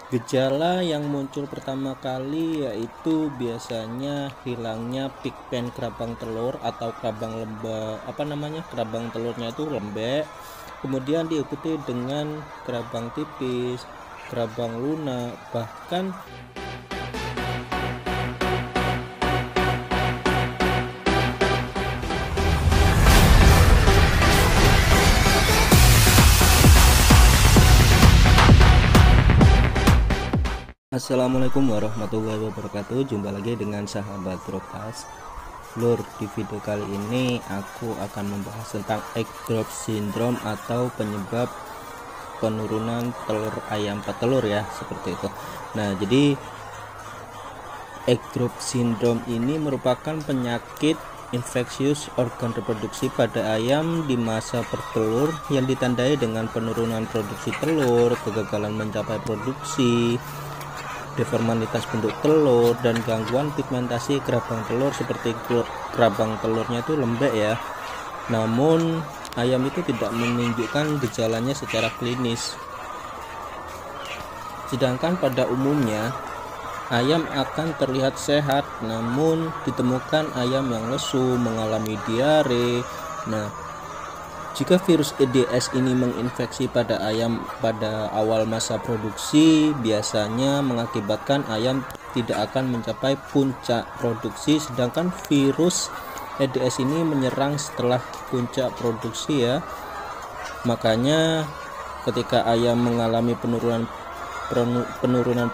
Gejala yang muncul pertama kali yaitu biasanya hilangnya pigmen kerabang telur atau kerabang telurnya itu lembek, kemudian diikuti dengan kerabang tipis, kerabang lunak, bahkan Assalamualaikum warahmatullahi wabarakatuh. Jumpa lagi dengan sahabat Dropas Lur. Di video kali ini aku akan membahas tentang egg drop syndrome atau penyebab penurunan telur ayam petelur ya, seperti itu. Nah, jadi egg drop syndrome ini merupakan penyakit infeksius organ reproduksi pada ayam di masa bertelur yang ditandai dengan penurunan produksi telur, kegagalan mencapai produksi, deformitas bentuk telur, dan gangguan pigmentasi kerabang telur seperti kerabang telurnya itu lembek ya. Namun ayam itu tidak menunjukkan gejalanya secara klinis. Sedangkan pada umumnya ayam akan terlihat sehat, namun ditemukan ayam yang lesu, mengalami diare. Nah, jika virus EDS ini menginfeksi pada ayam pada awal masa produksi, biasanya mengakibatkan ayam tidak akan mencapai puncak produksi, sedangkan virus EDS ini menyerang setelah puncak produksi ya. Makanya ketika ayam mengalami penurunan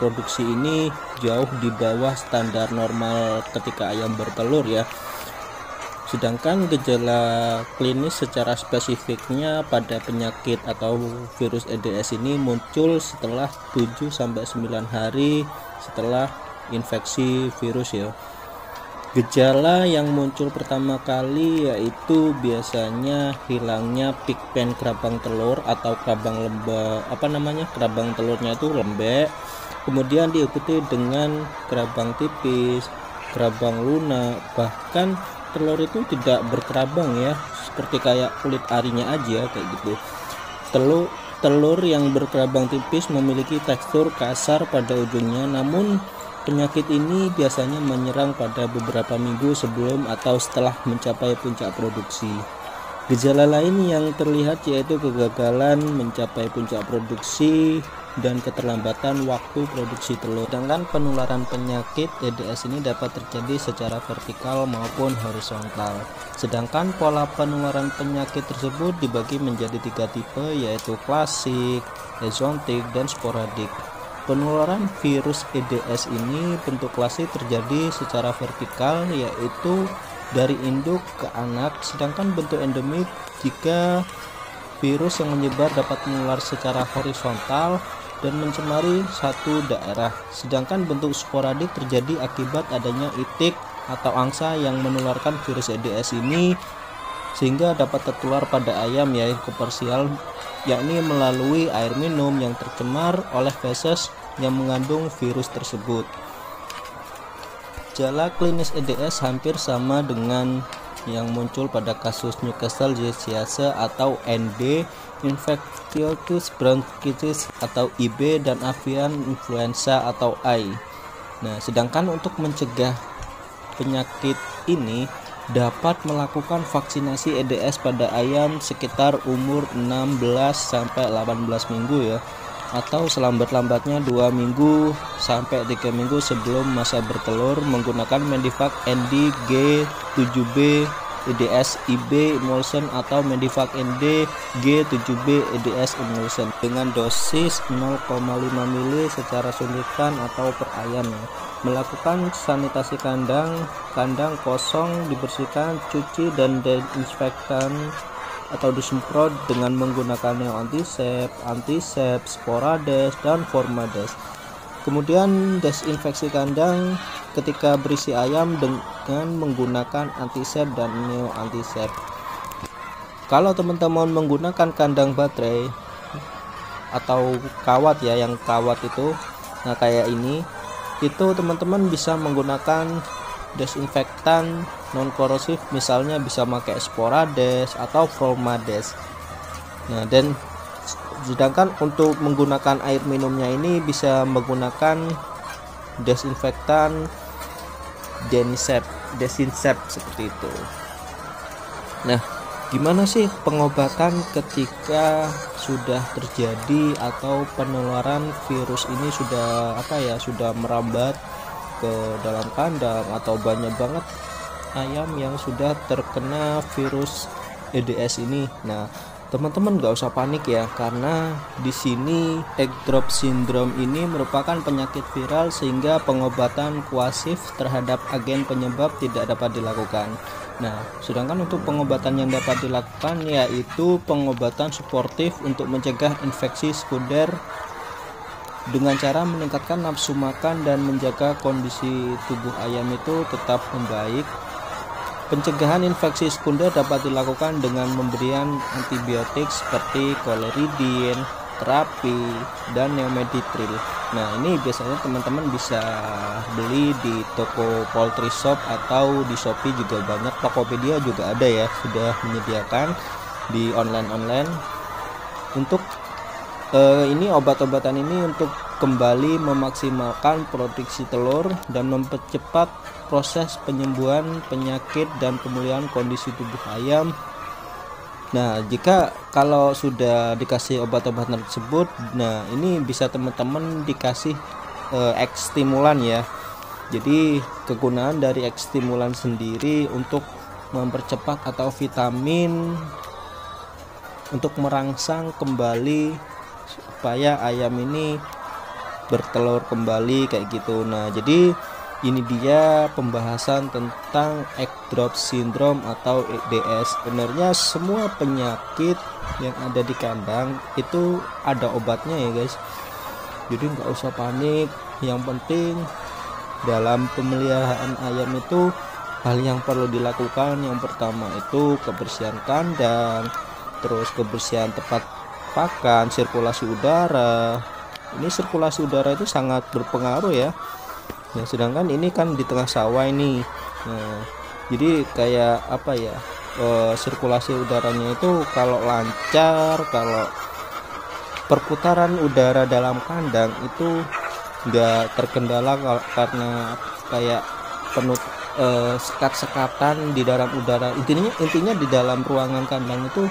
produksi ini jauh di bawah standar normal ketika ayam bertelur ya. Sedangkan gejala klinis secara spesifiknya pada penyakit atau virus EDS ini muncul setelah 7-9 hari setelah infeksi virus ya. Gejala yang muncul pertama kali yaitu biasanya hilangnya pigmen kerabang telur atau kerabang telurnya itu lembek, kemudian diikuti dengan kerabang tipis, kerabang lunak, bahkan telur itu tidak berkerabang ya, seperti kayak kulit arinya aja kayak gitu. Telur yang berkerabang tipis memiliki tekstur kasar pada ujungnya, namun penyakit ini biasanya menyerang pada beberapa minggu sebelum atau setelah mencapai puncak produksi. Gejala lain yang terlihat yaitu kegagalan mencapai puncak produksi dan keterlambatan waktu produksi telur. Sedangkan penularan penyakit EDS ini dapat terjadi secara vertikal maupun horizontal. Sedangkan pola penularan penyakit tersebut dibagi menjadi 3 tipe, yaitu klasik, exontik, dan sporadik. Penularan virus EDS ini bentuk klasik terjadi secara vertikal, yaitu dari induk ke anak, sedangkan bentuk endemik jika virus yang menyebar dapat menular secara horizontal dan mencemari satu daerah. Sedangkan bentuk sporadik terjadi akibat adanya itik atau angsa yang menularkan virus EDS ini sehingga dapat tertular pada ayam yaitu komersial, yakni melalui air minum yang tercemar oleh feses yang mengandung virus tersebut. Gejala klinis EDS hampir sama dengan yang muncul pada kasus Newcastle disease atau ND, infectious bronchitis atau IB, dan avian influenza atau AI. Nah, sedangkan untuk mencegah penyakit ini dapat melakukan vaksinasi EDS pada ayam sekitar umur 16 sampai 18 minggu ya, atau selambat-lambatnya 2 minggu sampai 3 minggu sebelum masa bertelur menggunakan Medivac ND G7B EDS IB emulsion atau Medivac ND G7B EDS emulsion dengan dosis 0,5 ml secara suntikan atau per ayam. Melakukan sanitasi kandang kosong, dibersihkan, cuci, dan desinfektan atau disemprot dengan menggunakan antisep, sporades, dan formades. Kemudian desinfeksi kandang ketika berisi ayam dengan menggunakan antisep dan neoantisep. Kalau teman-teman menggunakan kandang baterai atau kawat ya, yang kawat itu nah kayak ini, itu teman-teman bisa menggunakan desinfektan non korosif, misalnya bisa pakai sporades atau formades. Nah, dan Sedangkan untuk menggunakan air minumnya ini bisa menggunakan desinfektan Desinsep seperti itu. Nah, gimana sih pengobatan ketika sudah terjadi atau penularan virus ini sudah merambat ke dalam kandang atau banyak banget ayam yang sudah terkena virus EDS ini? Nah, teman-teman gak usah panik ya, karena di sini egg drop syndrome ini merupakan penyakit viral sehingga pengobatan kuasif terhadap agen penyebab tidak dapat dilakukan. Nah, sedangkan untuk pengobatan yang dapat dilakukan yaitu pengobatan suportif untuk mencegah infeksi sekunder dengan cara meningkatkan nafsu makan dan menjaga kondisi tubuh ayam itu tetap membaik. Pencegahan infeksi sekunder dapat dilakukan dengan pemberian antibiotik seperti koleridin, terapi, dan neomeditril. Nah, ini biasanya teman-teman bisa beli di toko poultry shop atau di Shopee juga banyak. Tokopedia juga ada ya, sudah menyediakan di online. Untuk ini obat-obatan ini untuk kembali memaksimalkan produksi telur dan mempercepat proses penyembuhan penyakit dan pemulihan kondisi tubuh ayam. Nah, kalau sudah dikasih obat-obatan tersebut, nah ini bisa teman-teman dikasih X stimulan ya. Jadi kegunaan dari X stimulan sendiri untuk mempercepat atau vitamin untuk merangsang kembali supaya ayam ini bertelur kembali kayak gitu. Nah, jadi ini dia pembahasan tentang egg drop syndrome atau EDS. Sebenarnya semua penyakit yang ada di kandang itu ada obatnya ya guys, jadi nggak usah panik. Yang penting dalam pemeliharaan ayam itu hal yang perlu dilakukan yang pertama itu kebersihan kandang, terus kebersihan tempat pakan, sirkulasi udara. Ini sirkulasi udara itu sangat berpengaruh ya. Nah, sedangkan ini kan di tengah sawah ini. Nah, jadi kayak sirkulasi udaranya itu kalau lancar, kalau perputaran udara dalam kandang itu nggak terkendala karena kayak penuh sekat-sekatan di dalam udara. Intinya di dalam ruangan kandang itu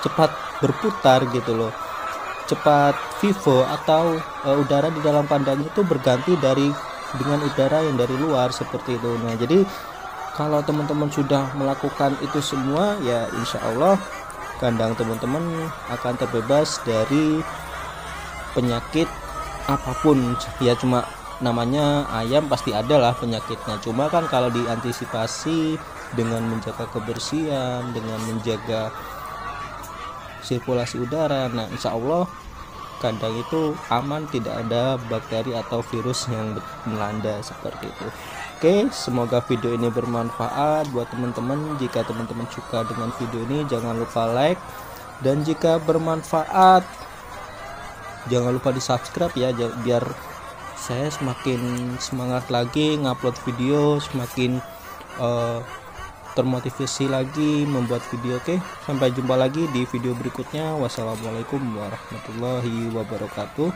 cepat berputar gitu loh, cepat vivo atau udara di dalam kandang itu berganti dengan udara yang dari luar seperti itu. Nah, jadi kalau teman-teman sudah melakukan itu semua ya insya Allah kandang teman-teman akan terbebas dari penyakit apapun ya. Cuma namanya ayam pasti ada lah penyakitnya, cuma kan kalau diantisipasi dengan menjaga kebersihan, dengan menjaga sirkulasi udara, nah insya Allah kandang itu aman, tidak ada bakteri atau virus yang melanda seperti itu. Oke, semoga video ini bermanfaat buat teman-teman. Jika teman-teman suka dengan video ini jangan lupa like, dan jika bermanfaat jangan lupa di subscribe ya, biar saya semakin semangat lagi ngupload video, semakin termotivasi lagi membuat video. Oke, sampai jumpa lagi di video berikutnya. Wassalamualaikum warahmatullahi wabarakatuh.